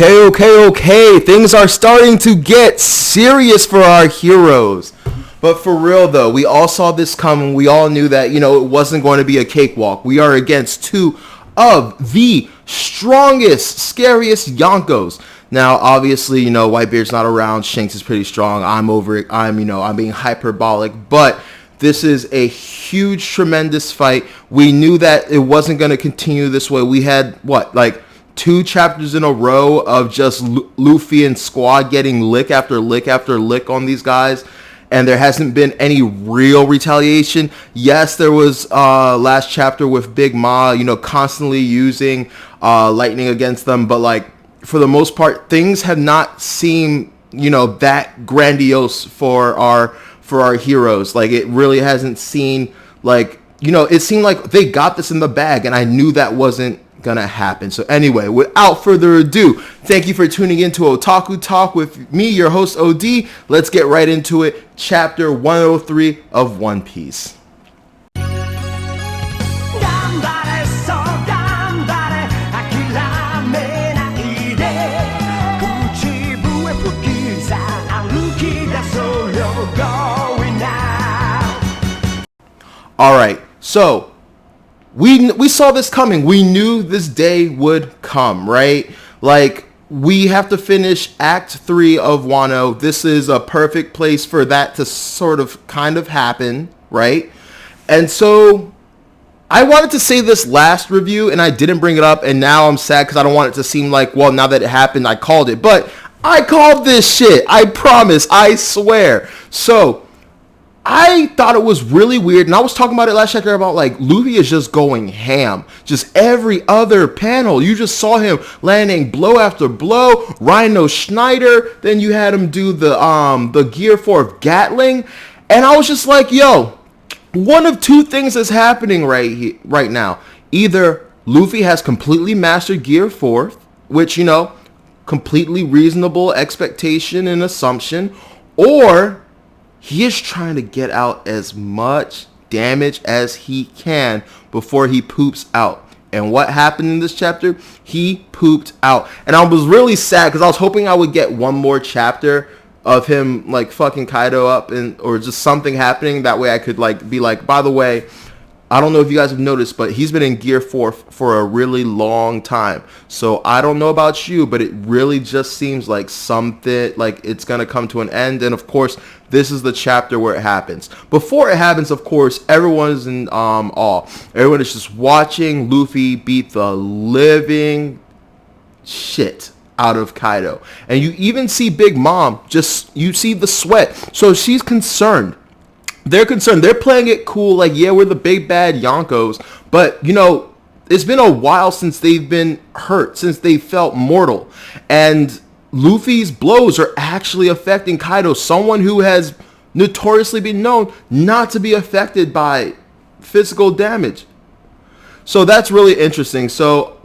Okay. Things are starting to get serious for our heroes. But for real though, we all saw this coming. We all knew that, it wasn't going to be a cakewalk. We are against two of the strongest, scariest Yonkos. Now, obviously, Whitebeard's not around. Shanks is pretty strong. I'm over it. I'm being hyperbolic. But this is a huge, tremendous fight. We knew that it wasn't going to continue this way. We had, two chapters in a row of just Luffy and squad getting lick after lick after lick on these guys, and there hasn't been any real retaliation. Yes, there was last chapter with Big Ma, constantly using lightning against them, but for the most part, things have not seemed that grandiose for our heroes. It really hasn't seemed it seemed like they got this in the bag, and I knew that wasn't gonna happen. So anyway, without further ado, thank you for tuning in to Otaku Talk with me, your host OD. Let's get right into it. Chapter 103 of One Piece. Alright, so we saw this coming. We knew this day would come, right? We have to finish Act 3 of Wano. This is a perfect place for that to sort of kind of happen, right? And so I wanted to say this last review, and I didn't bring it up, and now I'm sad because I don't want it to seem like, well, now that it happened, I called it. But I called this shit. I promise. I swear. So I thought it was really weird, and I was talking about it last chapter about Luffy is just going ham. Just every other panel, you just saw him landing blow after blow. Rhino Schneider, then you had him do the Gear 4 Gatling, and I was just like, yo, one of two things is happening right now. Either Luffy has completely mastered Gear 4, which completely reasonable expectation and assumption, or he is trying to get out as much damage as he can before he poops out. And what happened in this chapter? He pooped out. And I was really sad because I was hoping I would get one more chapter of him fucking Kaido up, or just something happening. That way I could be by the way, I don't know if you guys have noticed, but he's been in Gear 4 for a really long time. So I don't know about you, but it really just seems like something, it's going to come to an end. And of course, this is the chapter where it happens. Before it happens, of course, everyone is in awe. Everyone is just watching Luffy beat the living shit out of Kaido. And you even see Big Mom, you see the sweat. So she's concerned. They're concerned. They're playing it cool. Yeah, we're the big bad Yonkos. But, it's been a while since they've been hurt, since they felt mortal. And Luffy's blows are actually affecting Kaido, someone who has notoriously been known not to be affected by physical damage. So that's really interesting. So,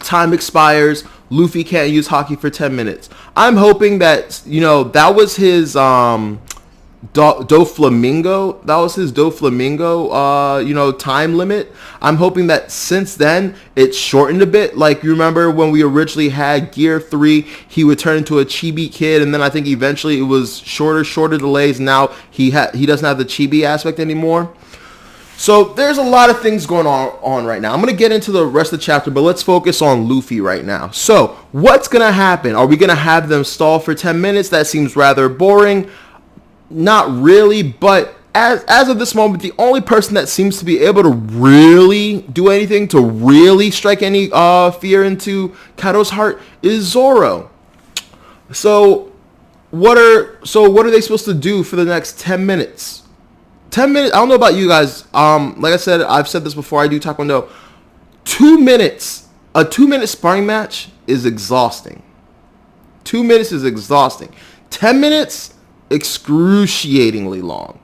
time expires. Luffy can't use Haki for 10 minutes. I'm hoping that, that was his Doflamingo. That was his Doflamingo, time limit. I'm hoping that since then it's shortened a bit. You remember when we originally had Gear 3, he would turn into a chibi kid, and then I think eventually it was shorter delays. Now he doesn't have the chibi aspect anymore. So there's a lot of things going on right now. I'm going to get into the rest of the chapter, but let's focus on Luffy right now. So what's going to happen? Are we going to have them stall for 10 minutes? That seems rather boring. Not really, but as of this moment, the only person that seems to be able to really do anything, to really strike any fear into Kaido's heart, is Zoro. So what are they supposed to do for the next 10 minutes? 10 minutes, I don't know about you guys. Like I said, I've said this before, I do Taekwondo. 2 minutes, a 2-minute sparring match is exhausting. 2 minutes is exhausting. 10 minutes, excruciatingly long.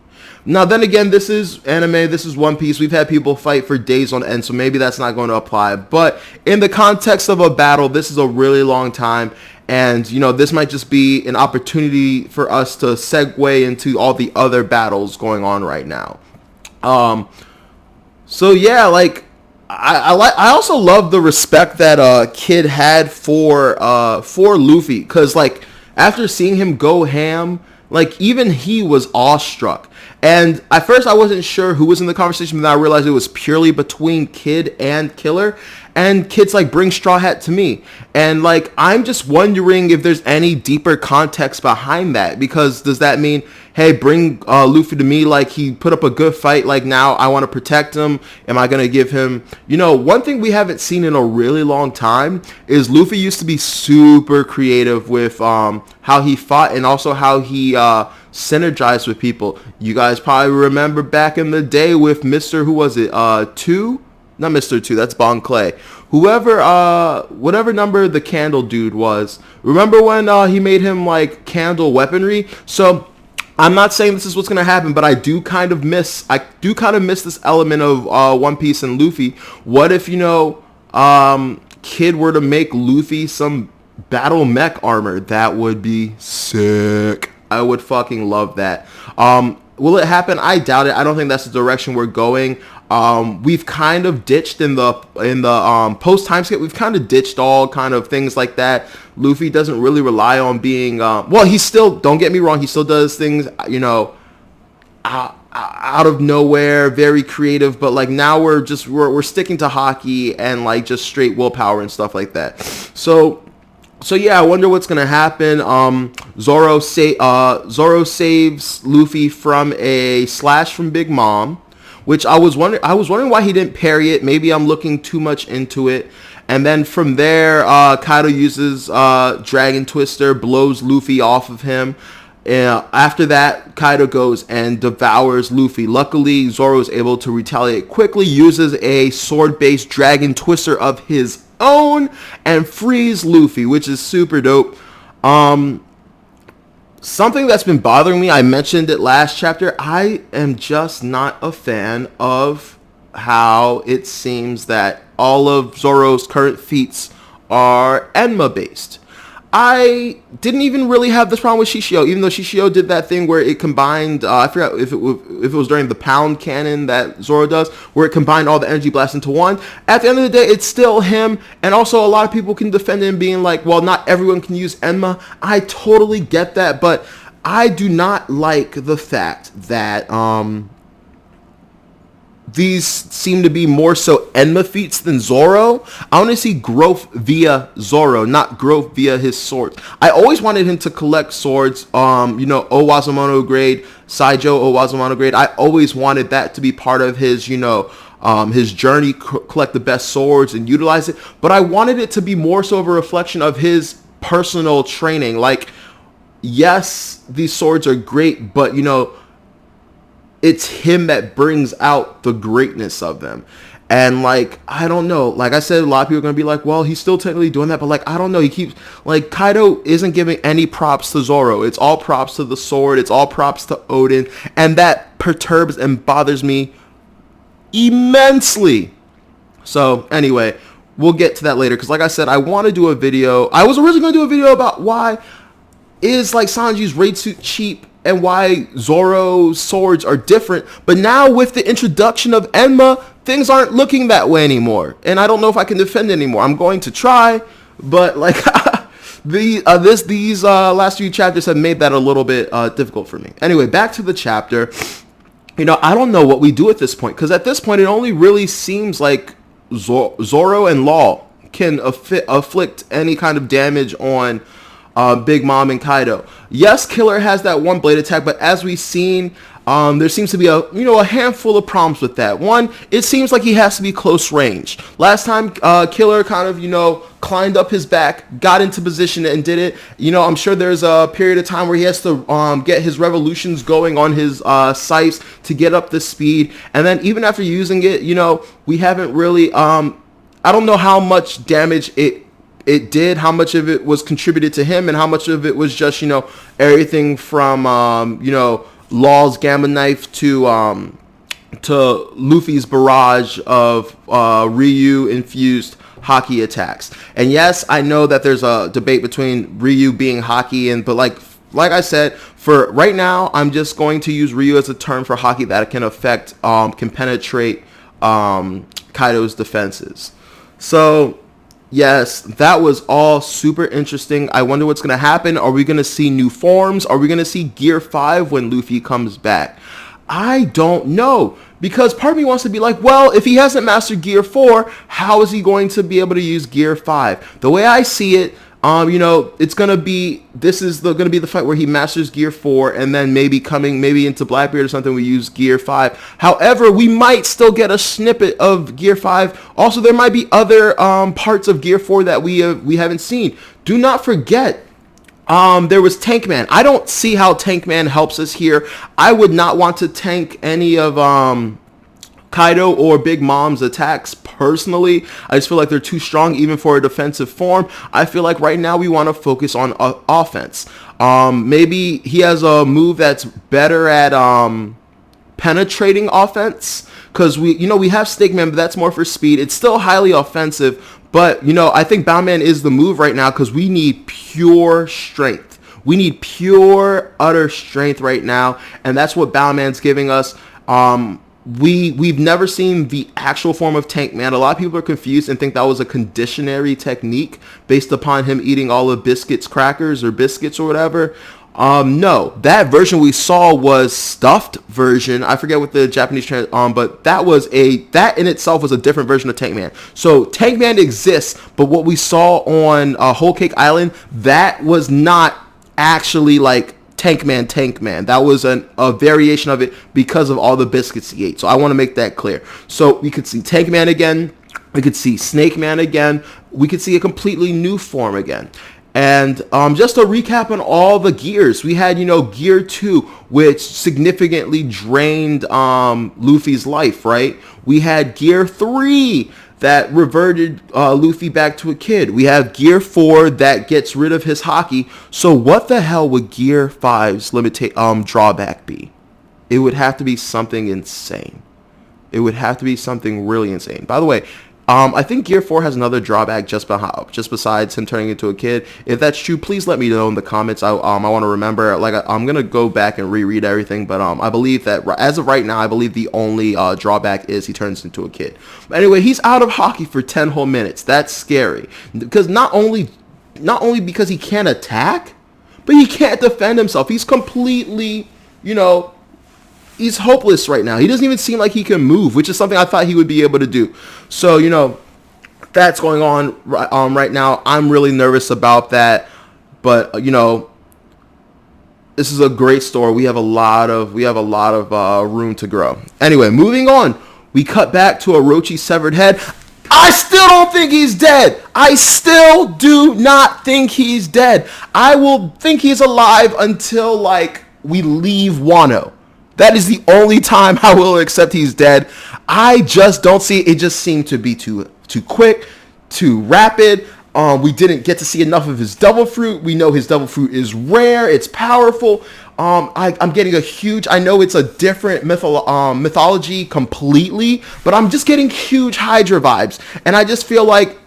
Now then again, this is anime, this is One Piece. We've had people fight for days on end, so maybe that's not going to apply. But in the context of a battle, this is a really long time. And, this might just be an opportunity for us to segue into all the other battles going on right now. So yeah, I also love the respect that Kid had for Luffy, because like after seeing him go ham, like even he was awestruck. And at first I wasn't sure who was in the conversation, but then I realized it was purely between Kid and Killer. And Kid's like, bring Straw Hat to me. And like, I'm just wondering if there's any deeper context behind that. Because does that mean, hey, bring Luffy to me, like he put up a good fight, like now I want to protect him? Am I going to give him, one thing we haven't seen in a really long time is Luffy used to be super creative with how he fought and also how he synergized with people. You guys probably remember back in the day with Mr. Who was it? 2? Not Mr. 2, that's Bon Clay. Whoever, whatever number the candle dude was. Remember when he made him like candle weaponry? So I'm not saying this is what's gonna happen, but I do kind of miss this element of One Piece and Luffy. What if Kid were to make Luffy some battle mech armor? That would be sick. I would fucking love that. Will it happen? I doubt it. I don't think that's the direction we're going. We've kind of ditched in the post time skip. We've kind of ditched all kind of things like that. Luffy doesn't really rely on being he still, don't get me wrong, he still does things out of nowhere, very creative, but like now we're sticking to hockey and like just straight willpower and stuff like that. So yeah, I wonder what's gonna happen. Zoro saves Luffy from a slash from Big Mom, which I was wondering why he didn't parry it. Maybe I'm looking too much into it. And then from there, Kaido uses Dragon Twister, blows Luffy off of him. After that, Kaido goes and devours Luffy. Luckily, Zoro is able to retaliate quickly, uses a sword-based Dragon Twister of his own, and frees Luffy, which is super dope. Something that's been bothering me, I mentioned it last chapter, I am just not a fan of how it seems that all of Zoro's current feats are Enma based. I didn't even really have this problem with Shishio, even though Shishio did that thing where it combined, I forgot if it was during the pound cannon that Zoro does, where it combined all the energy blasts into one. At the end of the day, it's still him, and also a lot of people can defend him being like, well, not everyone can use Enma. I totally get that, but I do not like the fact that these seem to be more so Enma feats than Zoro. I want to see growth via Zoro, not growth via his swords. I always wanted him to collect swords, Owazamono grade, Saijo Owazamono grade. I always wanted that to be part of his, his journey, collect the best swords and utilize it. But I wanted it to be more so of a reflection of his personal training. Like, yes, these swords are great, but, it's him that brings out the greatness of them. And like, I don't know, like I said, a lot of people are gonna be like, well, he's still technically doing that, but like, I don't know, he keeps, like, Kaido isn't giving any props to Zoro. It's all props to the sword, it's all props to Odin, and that perturbs and bothers me immensely. So anyway, we'll get to that later, because like I said, I want to do a video. I was originally going to do a video about why is like Sanji's raid suit cheap and why Zoro's swords are different. But now with the introduction of Enma, things aren't looking that way anymore. And I don't know if I can defend it anymore. I'm going to try, but like these last few chapters have made that a little bit difficult for me. Anyway, back to the chapter. I don't know what we do at this point, because at this point it only really seems like Zoro and Law can afflict any kind of damage on Big Mom and Kaido. Yes, Killer has that one blade attack, but as we've seen, there seems to be a handful of problems with that. One, it seems like he has to be close range. Last time, Killer kind of climbed up his back, got into position and did it. I'm sure there's a period of time where he has to get his revolutions going on his scythes to get up the speed, and then even after using it, we haven't really I don't know how much damage it did, how much of it was contributed to him, and how much of it was just, everything from, Law's Gamma Knife to Luffy's barrage of Ryu-infused Haki attacks. And yes, I know that there's a debate between Ryu being Haki, but like I said, for right now, I'm just going to use Ryu as a term for Haki that can affect, can penetrate Kaido's defenses. So yes, that was all super interesting. I wonder what's going to happen. Are we going to see new forms? Are we going to see Gear 5 when Luffy comes back? I don't know, because part of me wants to be like, well, if he hasn't mastered Gear 4, how is he going to be able to use Gear 5? The way I see it, it's going to be, going to be the fight where he masters Gear 4, and then maybe into Blackbeard or something, we use Gear 5. However, we might still get a snippet of Gear 5. Also, there might be other parts of Gear 4 that we haven't seen. Do not forget, there was Tankman. I don't see how Tankman helps us here. I would not want to tank any of Kaido or Big Mom's attacks personally. I just feel like they're too strong even for a defensive form. I feel like right now we want to focus on offense. Maybe he has a move that's better at penetrating offense, because we have Snakeman, but that's more for speed. It's still highly offensive, but I think Boundman is the move right now, because we need pure strength. We need pure utter strength right now, and that's what Boundman's giving us. We've never seen the actual form of Tankman. A lot of people are confused and think that was a conditionary technique based upon him eating all of crackers or biscuits or whatever. No, that version we saw was stuffed version. I forget what the Japanese but that in itself was a different version of Tankman. So Tankman exists, but what we saw on Whole Cake Island, that was not actually like Tankman. That was a variation of it because of all the biscuits he ate. So I want to make that clear. So we could see Tankman again. We could see Snake Man again. We could see a completely new form again. And just to recap on all the gears, we had, Gear 2, which significantly drained Luffy's life, right? We had Gear 3 that reverted Luffy back to a kid. We have Gear 4 that gets rid of his haki. So what the hell would Gear 5's drawback be? It would have to be something insane. It would have to be something really insane. By the way, I think Gear 4 has another drawback just besides him turning into a kid. If that's true, please let me know in the comments. I want to remember. I'm gonna go back and reread everything, but I believe that as of right now, I believe the only drawback is he turns into a kid. But anyway, he's out of haki for 10 whole minutes. That's scary, because not only because he can't attack, but he can't defend himself. He's completely, he's hopeless right now. He doesn't even seem like he can move, which is something I thought he would be able to do. So, that's going on right now. I'm really nervous about that. But, this is a great story. We have a lot of room to grow. Anyway, moving on. We cut back to Orochi's severed head. I still don't think he's dead. I still do not think he's dead. I will think he's alive until, we leave Wano. That is the only time I will accept he's dead. I just don't see it. It just seemed to be too quick, too rapid. We didn't get to see enough of his devil fruit. We know his devil fruit is rare. It's powerful. I'm getting a huge, I know it's a different mythology completely, but I'm just getting huge Hydra vibes. And I just feel like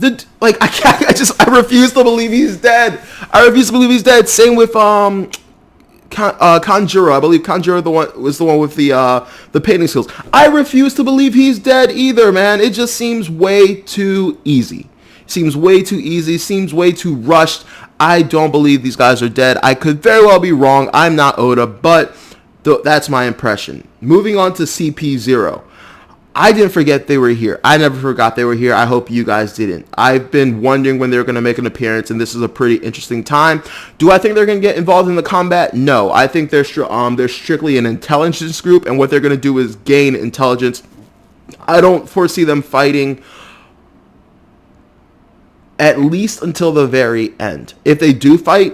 I refuse to believe he's dead. I refuse to believe he's dead. Same with, Kanjuro. I believe Kanjuro was the one with the painting skills. I refuse to believe he's dead either, man. It just seems way too easy. Seems way too rushed. I don't believe these guys are dead. I could very well be wrong. I'm not Oda, but that's my impression. Moving on to CP0. I didn't forget they were here. I never forgot they were here. I hope you guys didn't. I've been wondering when they're going to make an appearance, and this is a pretty interesting time. Do I think they're going to get involved in the combat? No. I think they're strictly an intelligence group, and what they're going to do is gain intelligence. I don't foresee them fighting at least until the very end. If they do fight,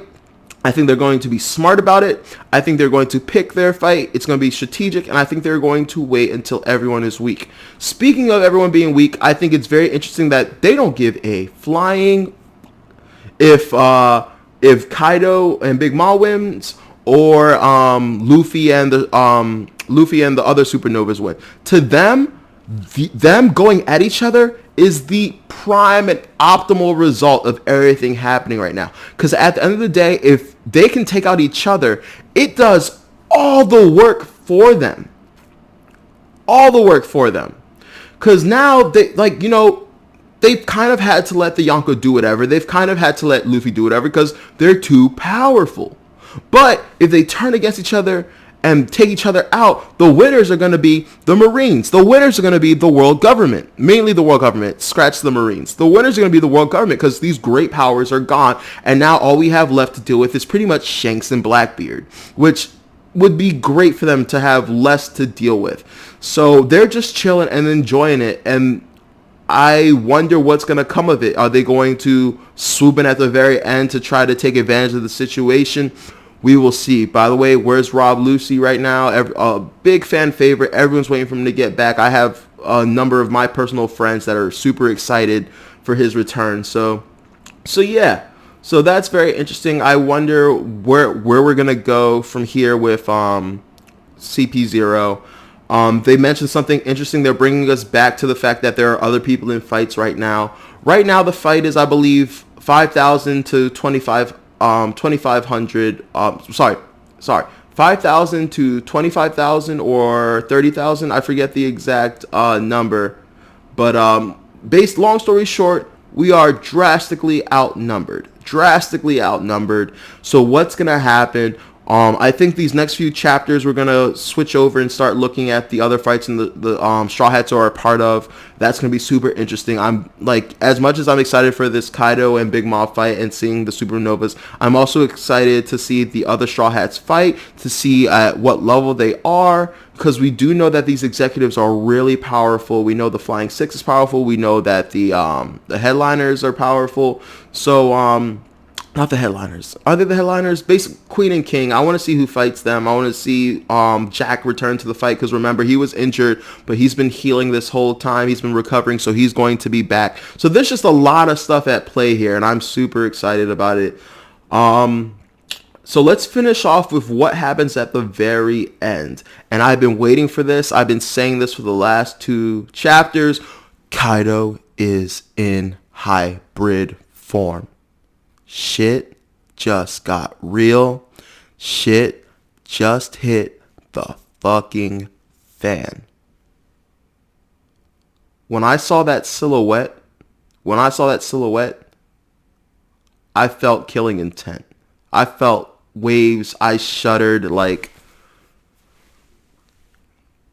I think they're going to be smart about it. I think they're going to pick their fight. It's going to be strategic, and I think they're going to wait until everyone is weak. Speaking of everyone being weak, I think it's very interesting that they don't give a flying if Kaido and Big Mom wins or Luffy and the other supernovas win. To them, them going at each other is the prime and optimal result of everything happening right now. Because at the end of the day, if they can take out each other, it does all the work for them. All the work for them. because now they've kind of had to let the Yonko do whatever. They've kind of had to let Luffy do whatever because they're too powerful. But if they turn against each other and take each other out, the winners are going to be the Marines. The winners are going to be the world government, mainly the world government. Scratch the Marines. The winners are going to be the world government because these great powers are gone. And now all we have left to deal with is pretty much Shanks and Blackbeard, which would be great for them to have less to deal with. So they're just chilling and enjoying it. And I wonder what's going to come of it. Are they going to swoop in at the very end to try to take advantage of the situation? We will see. By the way, where's Rob Lucy right now? A big fan favorite. Everyone's waiting for him to get back. I have a number of my personal friends that are super excited for his return. So yeah. So that's very interesting. I wonder where we're going to go from here with CP0. They mentioned something interesting. They're bringing us back to the fact that there are other people in fights right now. Right now, the fight is, I believe, 5,000 to 2,500. 5,000 to 25,000 or 30,000. I forget the exact number. But long story short, we are drastically outnumbered. So what's going to happen? I think these next few chapters we're going to switch over and start looking at the other fights in the Straw Hats are a part of. That's going to be super interesting. I'm like, as much as I'm excited for this Kaido and Big Mom fight and seeing the Supernovas, I'm also excited to see the other Straw Hats fight, to see at what level they are, because we do know that these executives are really powerful. We know the Flying Six is powerful. We know that the headliners are powerful. So, not the headliners. Are they the headliners? Basically, Queen and King. I want to see who fights them. I want to see Jack return to the fight because remember, he was injured, but he's been healing this whole time. He's been recovering, so he's going to be back. So there's just a lot of stuff at play here, and I'm super excited about it. So let's finish off with what happens at the very end. And I've been waiting for this. I've been saying this for the last 2 chapters. Kaido is in hybrid form. Shit just got real. Shit just hit the fucking fan. When I saw that silhouette, I felt killing intent. I felt waves. I shuddered like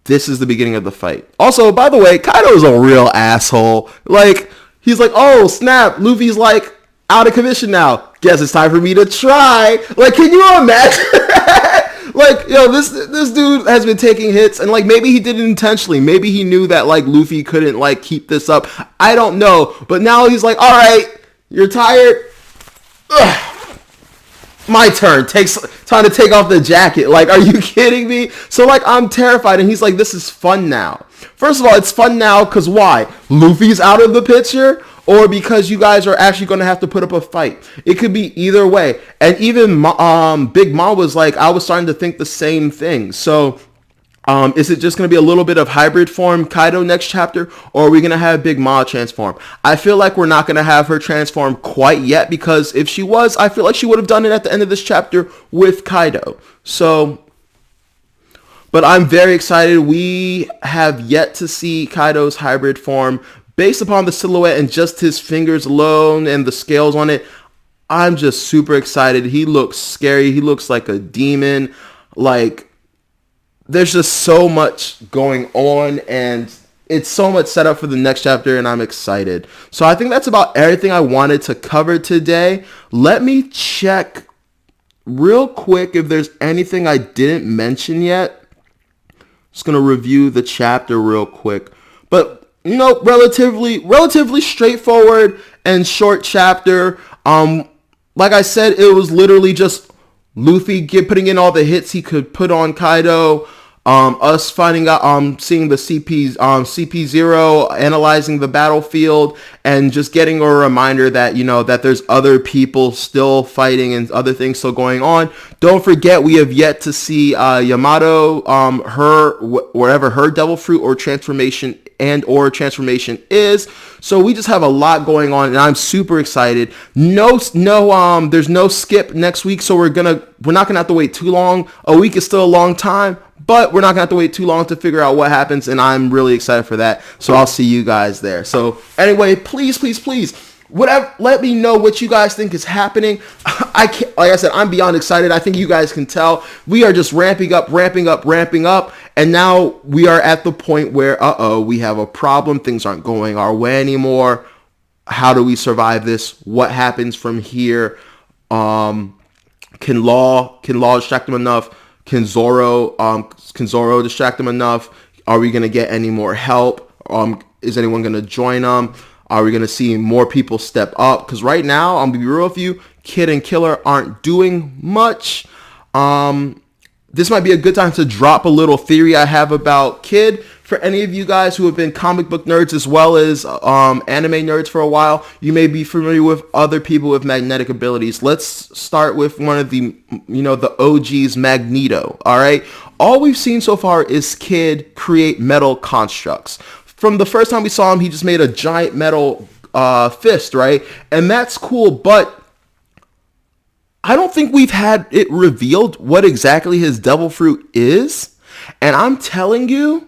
this is the beginning of the fight. Also, by the way, Kaido's a real asshole. Like, he's like, oh, snap. Luffy's like, out of commission now. Guess it's time for me to try. Like, can you imagine? Like, yo, this dude has been taking hits, and like maybe he did it intentionally. Maybe he knew that like Luffy couldn't like keep this up. I don't know. But now he's like, all right, you're tired. Ugh. My turn. Time to take off the jacket. Like, are you kidding me? So like, I'm terrified, and he's like, this is fun now. First of all, it's fun now because why? Luffy's out of the picture? Or because you guys are actually going to have to put up a fight. It could be either way. And even Big Mom was like, I was starting to think the same thing. So is it just going to be a little bit of hybrid form Kaido next chapter? Or are we going to have Big Mom transform? I feel like we're not going to have her transform quite yet. Because if she was, I feel like she would have done it at the end of this chapter with Kaido. So, but I'm very excited. We have yet to see Kaido's hybrid form. Based upon the silhouette and just his fingers alone and the scales on it, I'm just super excited. He looks scary. He looks like a demon. Like, there's just so much going on, and it's so much set up for the next chapter, and I'm excited. So I think that's about everything I wanted to cover today. Let me check real quick if there's anything I didn't mention yet. Just going to review the chapter real quick. But relatively straightforward and short chapter. Like I said, it was literally just Luffy putting in all the hits he could put on Kaido. Us finding out, seeing the CP0 analyzing the battlefield and just getting a reminder that, that there's other people still fighting and other things still going on. Don't forget, we have yet to see Yamato, wherever her devil fruit or transformation is. So we just have a lot going on, and I'm super excited. There's no skip next week, so we're not gonna have to wait too long. A week is still a long time, But we're not gonna have to wait too long to figure out what happens, and I'm really excited for that. So I'll see you guys there. So anyway, please, whatever, let me know what you guys think is happening. I can't, like I said, I'm beyond excited. I think you guys can tell we are just ramping up, and now we are at the point where we have a problem. Things aren't going our way anymore. How do we survive this? What happens from here? Can Law distract him enough? Can Zoro distract him enough? Are we gonna get any more help? Is anyone gonna join them? Are we gonna see more people step up? Because right now, I'm gonna be real with you, Kid and Killer aren't doing much. This might be a good time to drop a little theory I have about Kid. For any of you guys who have been comic book nerds as well as anime nerds for a while, you may be familiar with other people with magnetic abilities. Let's start with one of the OGs, Magneto, all right? All we've seen so far is Kid create metal constructs. From the first time we saw him, he just made a giant metal fist, right? And that's cool, but I don't think we've had it revealed what exactly his devil fruit is. And I'm telling you,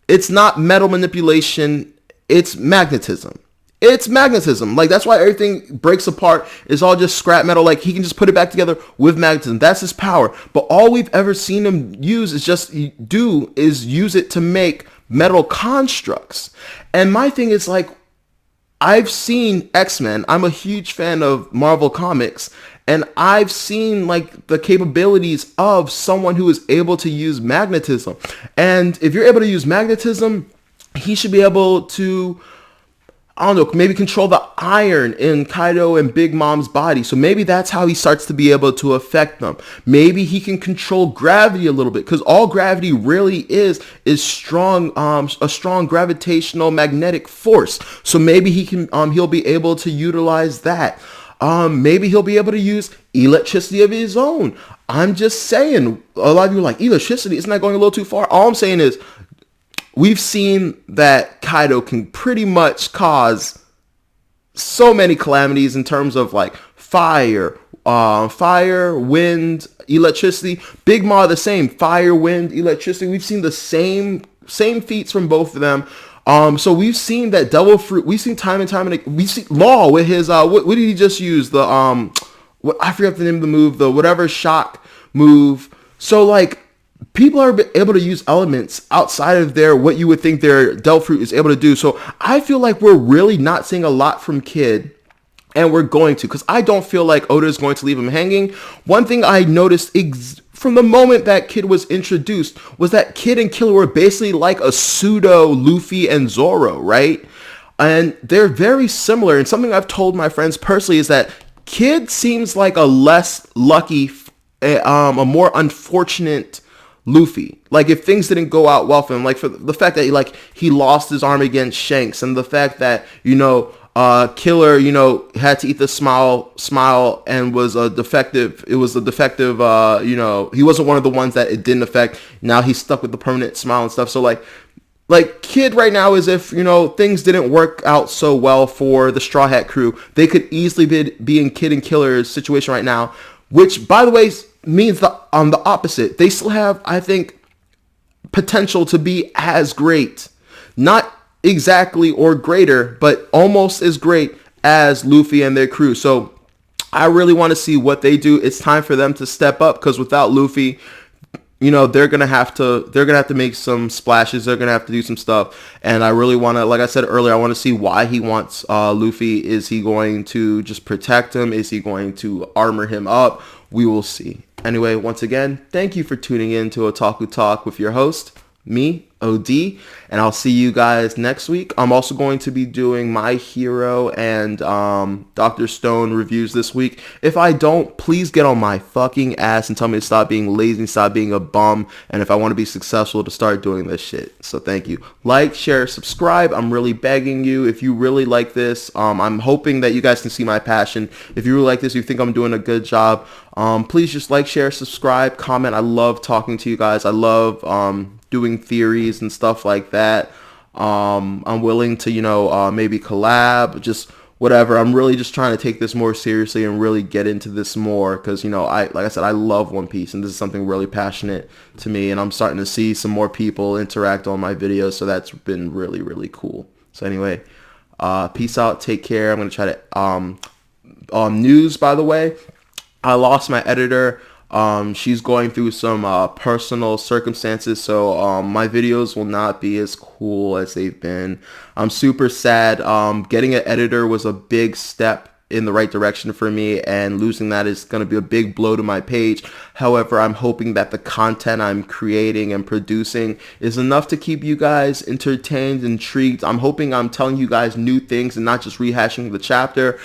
it's not metal manipulation. It's magnetism. Like, that's why everything breaks apart. It's all just scrap metal. Like, he can just put it back together with magnetism. That's his power. But all we've ever seen him use is use it to make metal constructs. And my thing is, like, I've seen X-Men. I'm a huge fan of Marvel Comics, and I've seen like the capabilities of someone who is able to use magnetism. And if you're able to use magnetism, he should be able to, I don't know, maybe control the iron in Kaido and Big Mom's body. So maybe that's how he starts to be able to affect them. Maybe he can control gravity a little bit, because all gravity really is strong, a strong gravitational magnetic force. So maybe he'll be able to utilize that. Maybe he'll be able to use electricity of his own. I'm just saying, a lot of you are like, electricity, isn't that going a little too far? All I'm saying is, we've seen that Kaido can pretty much cause so many calamities in terms of like fire, wind, electricity. Big Ma the same, fire, wind, electricity. We've seen the same feats from both of them. So we've seen that devil fruit. We've seen time and time and we see Law with his what did he just use? The I forget the name of the move, the whatever shock move. So like, people are able to use elements outside of what you would think their devil fruit is able to do. So I feel like we're really not seeing a lot from Kid, and we're going to, because I don't feel like Oda is going to leave him hanging. One thing I noticed from the moment that Kid was introduced was that Kid and Killer were basically like a pseudo Luffy and Zoro, right? And they're very similar. And something I've told my friends personally is that Kid seems like a less lucky, a more unfortunate Luffy. Like, if things didn't go out well for him, like for the fact that he lost his arm against Shanks, and the fact that Killer had to eat the smile and was a defective. It was a defective. He wasn't one of the ones that it didn't affect. Now he's stuck with the permanent smile and stuff. So like Kid right now, is if things didn't work out so well for the Straw Hat crew, they could easily be in Kid and Killer's situation right now, which, by the way, means the opposite. They still have, I think, potential to be as great, not exactly or greater, but almost as great as Luffy and their crew. So I really want to see what they do. It's time for them to step up, because without Luffy, they're gonna have to make some splashes. They're gonna have to do some stuff, and I really want to, like I said earlier, I want to see why he wants Luffy. Is he going to just protect him? Is he going to armor him up? We will see. Anyway, once again, thank you for tuning in to Otaku Talk with your host, me, OD, and I'll see you guys next week. I'm also going to be doing My Hero and Dr. Stone reviews this week. If I don't, please get on my fucking ass and tell me to stop being lazy and stop being a bum, and if I want to be successful, to start doing this shit. So thank you. Like, share, subscribe. I'm really begging you. If you really like this, I'm hoping that you guys can see my passion. If you really like this, you think I'm doing a good job, please just like, share, subscribe, comment. I love talking to you guys. I love doing theories and stuff like that. I'm willing to, maybe collab, just whatever. I'm really just trying to take this more seriously and really get into this more because, you know, like I said, I love One Piece, and this is something really passionate to me, and I'm starting to see some more people interact on my videos, so that's been really, really cool. So anyway, peace out. Take care. I'm going to try to news, by the way. I lost my editor. She's going through some personal circumstances, so my videos will not be as cool as they've been. I'm super sad. Getting an editor was a big step in the right direction for me, and losing that is going to be a big blow to my page. However, I'm hoping that the content I'm creating and producing is enough to keep you guys entertained, intrigued. I'm hoping I'm telling you guys new things and not just rehashing the chapter.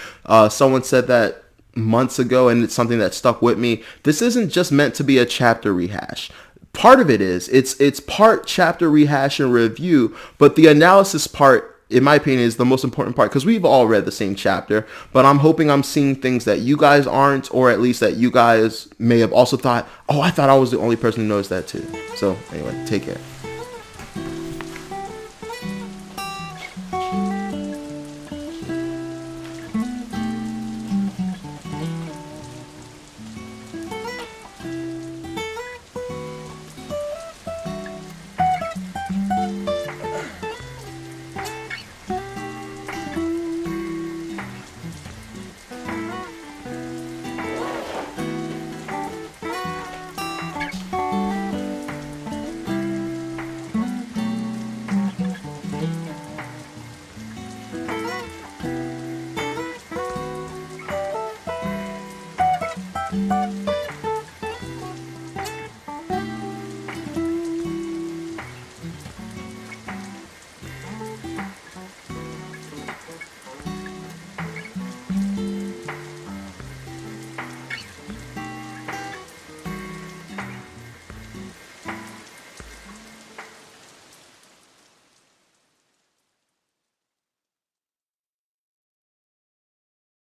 Someone said that months ago, and it's something that stuck with me. This isn't just meant to be a chapter rehash. Part of it is it's part chapter rehash and review, but the analysis part, in my opinion, is the most important part because we've all read the same chapter, but I'm hoping I'm seeing things that you guys aren't, or at least that you guys may have also thought, oh, I thought I was the only person who knows that too. So anyway, take care.